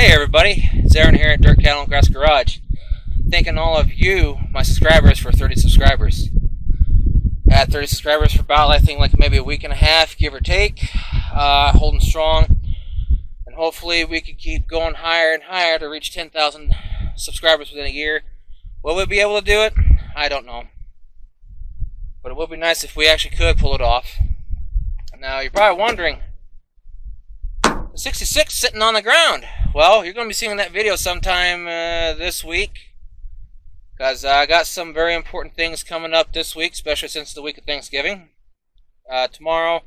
Hey everybody, it's Aaron here at DirtCat Grass Garage. Thanking all of you, my subscribers, for 30 subscribers. At 30 subscribers for about, I think, like maybe a week and a half, give or take. Holding strong. And hopefully we can keep going higher and higher to reach 10,000 subscribers within a year. Will we be able to do it? I don't know. But it would be nice if we actually could pull it off. Now, you're probably wondering, the 66 sitting on the ground. Well, you're going to be seeing that video sometime this week, because I got some very important things coming up this week, especially since the week of Thanksgiving. Tomorrow,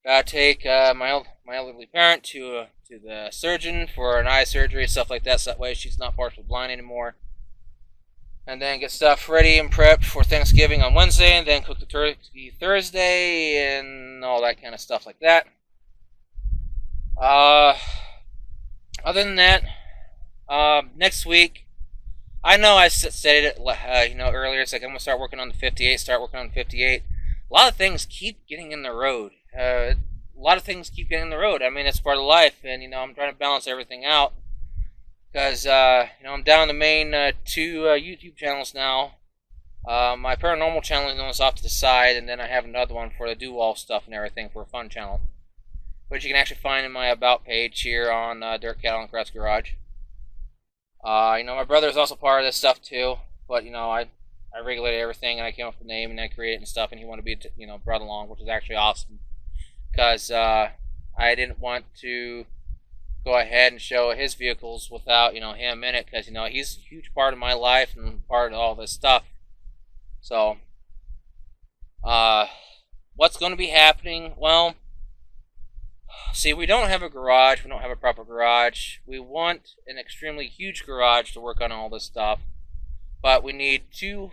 gotta take my elderly parent to the surgeon for an eye surgery, stuff like that, so that way she's not partially blind anymore. And then get stuff ready and prepped for Thanksgiving on Wednesday, and then cook the turkey Thursday, and all that kind of stuff like that. Other than that, next week, I know I said it, earlier. It's like I'm gonna start working on the 58. A lot of things keep getting in the road. I mean, it's part of life, and I'm trying to balance everything out. Because I'm down the main two YouTube channels now. My paranormal channel is off to the side, and then I have another one for the do-all stuff and everything for a fun channel, which you can actually find in my About page here on DirtCat Grass Garage. My brother is also part of this stuff too, but I regulated everything, and I came up with the name, and I created it and stuff, and he wanted to be brought along, which is actually awesome, because I didn't want to go ahead and show his vehicles without him in it, because he's a huge part of my life and part of all this stuff. So what's going to be happening? Well, see, we don't have a garage. We don't have a proper garage. We want an extremely huge garage to work on all this stuff, but we need two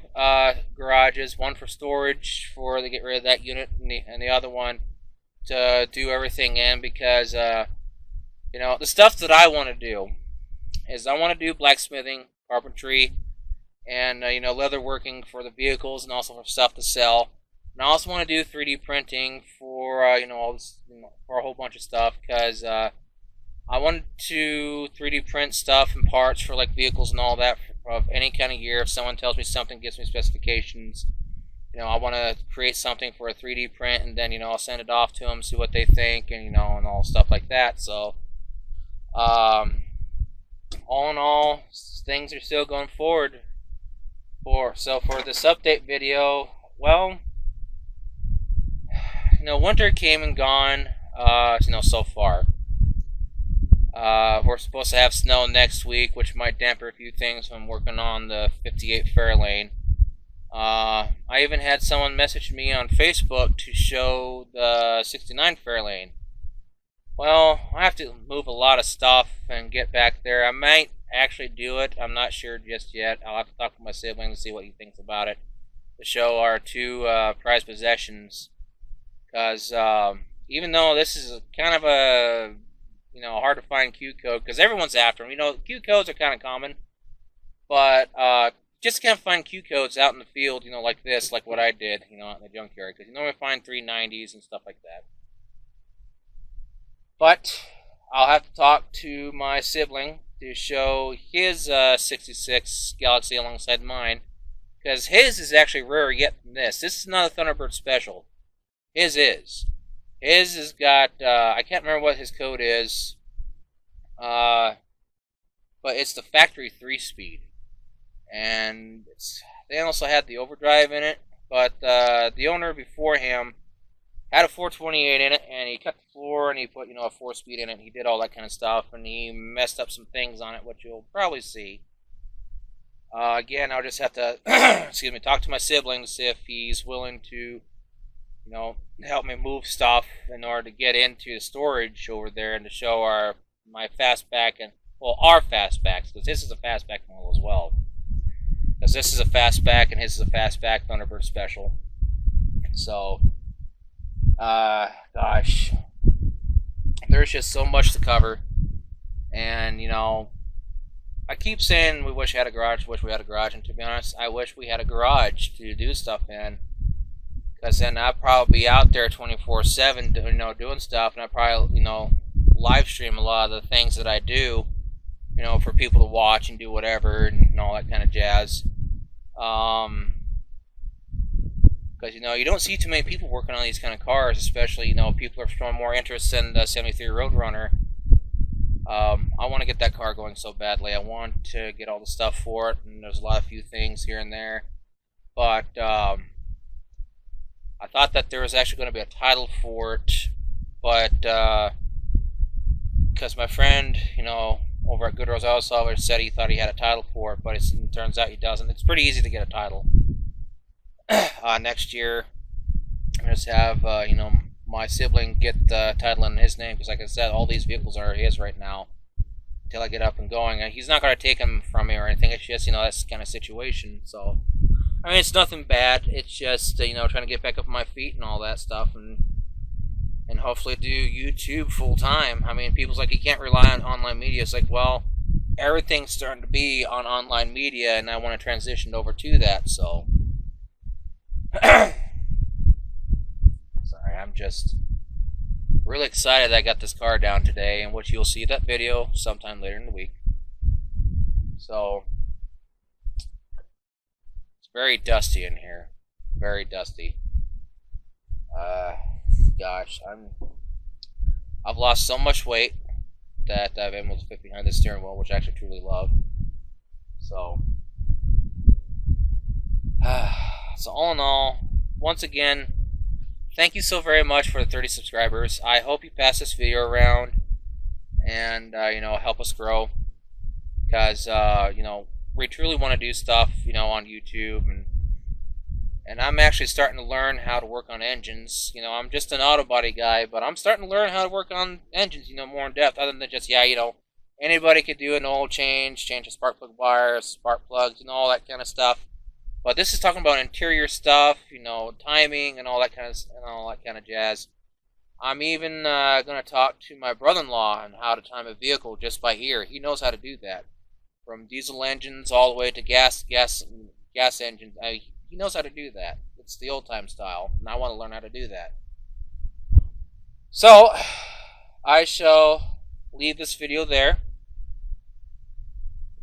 garages, one for storage to get rid of that unit, and the other one to do everything in, because the stuff that I want to do is I want to do blacksmithing, carpentry, and leather working for the vehicles, and also for stuff to sell. And I also want to do 3D printing for all this, for a whole bunch of stuff, because I wanted to 3D print stuff and parts for like vehicles and all that of any kind of year. If someone tells me something, gives me specifications, I want to create something for a 3D print, and then I'll send it off to them, see what they think, and and all stuff like that. So all in all, things are still going forward. For this update video, well, winter came and gone, so far. We're supposed to have snow next week, which might damper a few things when I'm working on the 58 Fairlane. I even had someone message me on Facebook to show the 69 Fairlane. Well, I have to move a lot of stuff and get back there. I might actually do it. I'm not sure just yet. I'll have to talk to my sibling to see what he thinks about it, to show our two prized possessions. Because even though this is kind of a hard to find Q code, because everyone's after them. Q codes are kind of common, but just can't find Q codes out in the field. Like this, like what I did. Out in the junkyard, because you normally find 390s and stuff like that. But I'll have to talk to my sibling to show his 66 Galaxy alongside mine, because his is actually rarer yet than this. This is not a Thunderbird special. His is. His has got, I can't remember what his code is, but it's the factory 3-speed. And they also had the overdrive in it, but the owner before him had a 428 in it, and he cut the floor, and he put, a 4-speed in it, and he did all that kind of stuff, and he messed up some things on it, which you'll probably see. Again, I'll just have to, talk to my sibling to see if he's willing to, help me move stuff in order to get into the storage over there and to show my fastback our fastbacks, because this is a fastback model as well. Because this is a fastback, and his is a fastback Thunderbird special. So, gosh, there's just so much to cover, and I keep saying we wish we had a garage, and to be honest, I wish we had a garage to do stuff in, because then I'd probably be out there 24/7, doing stuff, and I'd probably, live stream a lot of the things that I do, for people to watch and do whatever and all that kind of jazz. Because you don't see too many people working on these kind of cars, especially people are showing more interest in the '73 Roadrunner. I want to get that car going so badly. I want to get all the stuff for it, and there's a few things here and there. But I thought that there was actually going to be a title for it, but because my friend, over at Good Rose Auto Salvage said he thought he had a title for it, but it turns out he doesn't. It's pretty easy to get a title. Next year, I'm going to have, my sibling get the title in his name, because like I said, all these vehicles are his right now until I get up and going. He's not going to take them from me or anything. It's just, that's the kind of situation. So, I mean, it's nothing bad. It's just, trying to get back up on my feet and all that stuff, and hopefully do YouTube full time. I mean, people's like, you can't rely on online media. It's like, well, everything's starting to be on online media, and I want to transition over to that, so. Sorry, I'm just really excited that I got this car down today, in which you'll see that video sometime later in the week. So, it's very dusty in here. Very dusty. Gosh, I've lost so much weight that I've been able to fit behind the steering wheel, which I actually truly love. So, so all in all, once again, thank you so very much for the 30 subscribers. I hope you pass this video around and, help us grow. Because, we truly want to do stuff, on YouTube. And I'm actually starting to learn how to work on engines. I'm just an auto body guy, but I'm starting to learn how to work on engines, more in depth. Other than just, anybody could do an oil change a spark plug wires, spark plugs, all that kind of stuff. But this is talking about interior stuff, timing and all that kind of jazz. I'm even going to talk to my brother-in-law on how to time a vehicle just by ear. He knows how to do that, from diesel engines all the way to gas engines. He knows how to do that. It's the old time style, and I want to learn how to do that. So, I shall leave this video there.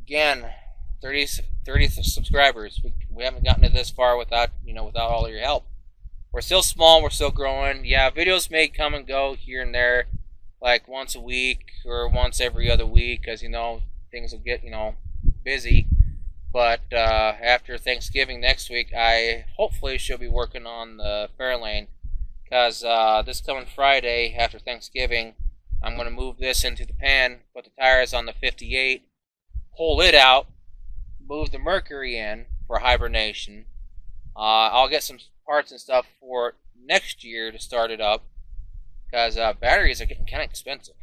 Again, 30 subscribers. We haven't gotten to this far without all of your help. We're still small. We're still growing. Yeah, videos may come and go here and there, like once a week or once every other week, because things will get busy. But after Thanksgiving next week, I hopefully should be working on the Fairlane, because this coming Friday after Thanksgiving, I'm going to move this into the pan, put the tires on the 58, pull it out, move the Mercury in for hibernation. I'll get some parts and stuff for next year to start it up, because batteries are getting kind of expensive.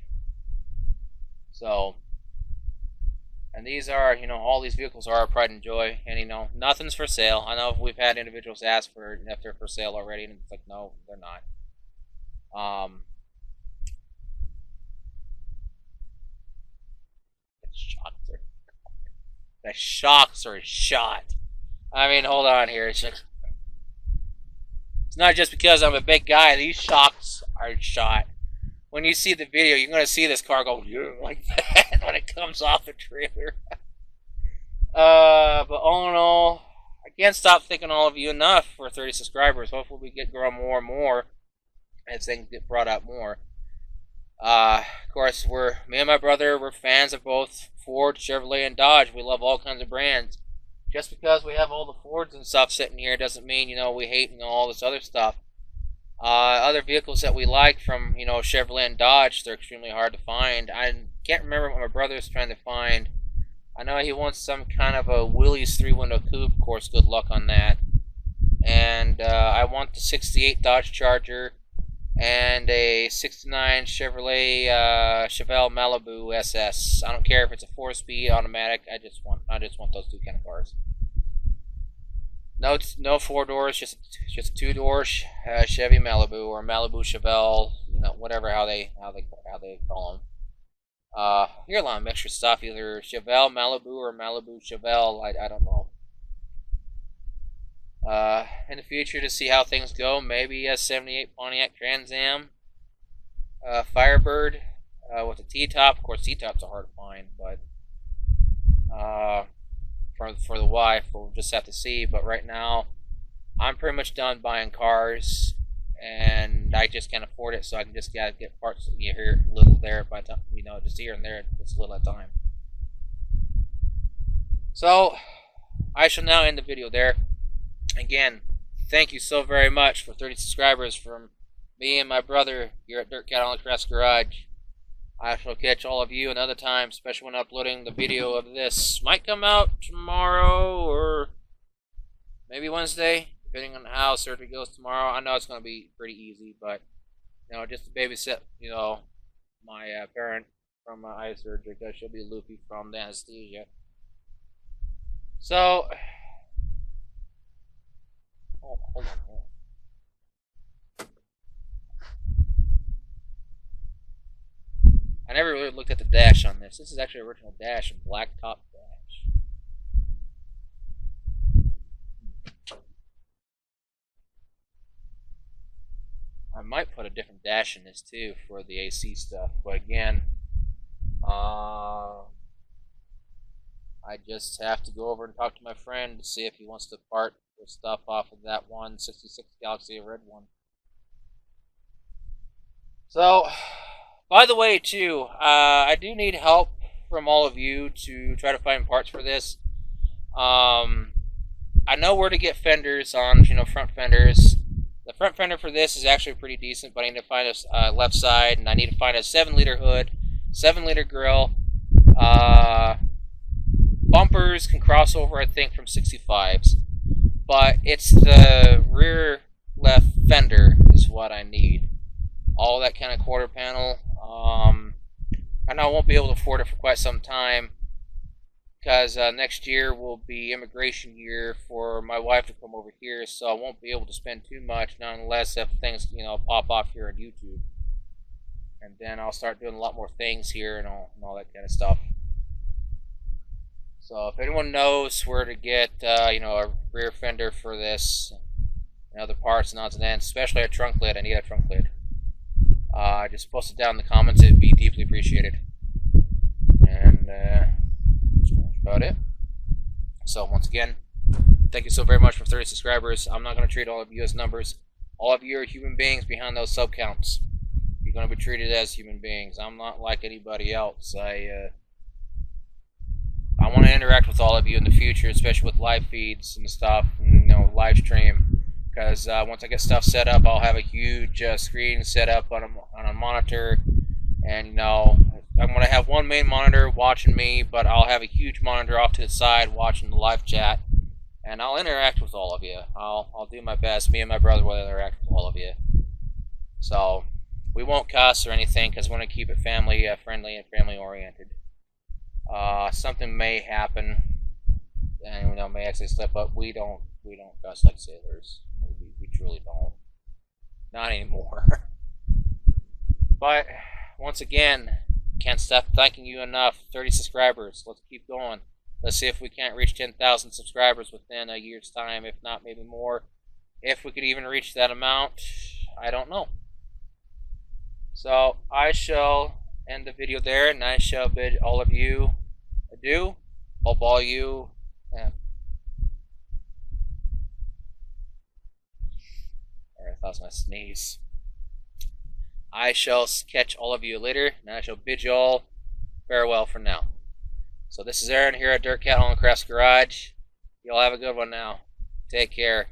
So, and these are, all these vehicles are our pride and joy, and nothing's for sale. I know we've had individuals ask if they're for sale already, and it's like, no, they're not. The shocks are shot. I mean, hold on here. It's not just because I'm a big guy. These shocks are shot. When you see the video, you're going to see this car go like that when it comes off the trailer. But all in all, I can't stop thanking all of you enough for 30 subscribers. Hopefully we get growing more and more as things get brought out more. Of course, me and my brother, we're fans of both Ford, Chevrolet, and Dodge. We love all kinds of brands. Just because we have all the Fords and stuff sitting here doesn't mean, we hate, all this other stuff. Other vehicles that we like from, Chevrolet and Dodge, they're extremely hard to find. I can't remember what my brother's trying to find. I know he wants some kind of a Willys 3-window coupe. Of course, good luck on that. And I want the 68 Dodge Charger and a 69 Chevrolet Chevelle Malibu SS. I don't care if it's a 4-speed automatic. I just want those two kind of cars. No 4 doors, just 2-door Chevy Malibu or Malibu Chevelle, whatever how they call them. Hear a lot of extra stuff, either Chevelle Malibu or Malibu Chevelle. I don't know. In the future, to see how things go, maybe a 78 Pontiac Trans Am, Firebird with a T-top. Of course, T-tops are hard to find, but for the wife. We'll just have to see. But right now, I'm pretty much done buying cars, and I just can't afford it, so I can just gotta get parts here, a little there by time, just here and there, just a little at a time. So I shall now end the video there. Again, thank you so very much for 30 subscribers from me and my brother here at DirtCat on the Crafts Garage. I shall catch all of you another time, especially when uploading the video of this. Might come out tomorrow or maybe Wednesday, depending on how surgery goes tomorrow. I know it's going to be pretty easy, but just to babysit, my parent from my eye surgery, because she'll be loopy from the anesthesia. So, hold on. I never really looked at the dash on this. This is actually an original dash, a black top dash. I might put a different dash in this too for the AC stuff, but again, I just have to go over and talk to my friend to see if he wants to part the stuff off of that 166 Galaxy red one. So, by the way, too, I do need help from all of you to try to find parts for this. I know where to get fenders on, front fenders. The front fender for this is actually pretty decent, but I need to find a left side, and I need to find a 7-liter hood, 7-liter grill. Bumpers can cross over, I think, from 65s, but it's the rear left fender is what I need. All that kind of quarter panel. I know I won't be able to afford it for quite some time, because next year will be immigration year for my wife to come over here, so I won't be able to spend too much, not unless if things pop off here on YouTube, and then I'll start doing a lot more things here and all that kind of stuff. So if anyone knows where to get a rear fender for this and other parts and odds and ends, especially a trunk lid, I need a trunk lid. Just post it down in the comments. It'd be deeply appreciated. And that's about it. So once again, thank you so very much for 30 subscribers. I'm not going to treat all of you as numbers. All of you are human beings behind those sub counts. You're going to be treated as human beings. I'm not like anybody else. I want to interact with all of you in the future, especially with live feeds and stuff, and live stream. Because once I get stuff set up, I'll have a huge screen set up on a monitor, and I'm going to have one main monitor watching me, but I'll have a huge monitor off to the side watching the live chat, and I'll interact with all of you. I'll do my best. Me and my brother will interact with all of you. So we won't cuss or anything, because we want to keep it family friendly and family oriented. Something may happen, and may actually slip up. We don't cuss like sailors. We truly don't. Not anymore. But once again, can't stop thanking you enough. 30 subscribers. Let's keep going. Let's see if we can't reach 10,000 subscribers within a year's time, if not maybe more. If we could even reach that amount, I don't know. So I shall end the video there, and I shall bid all of you adieu. Hope all you that was my sneeze. I shall catch all of you later, and I shall bid you all farewell for now. So this is Aaron here at DirtCat on the Crafts Garage. You all have a good one now. Take care.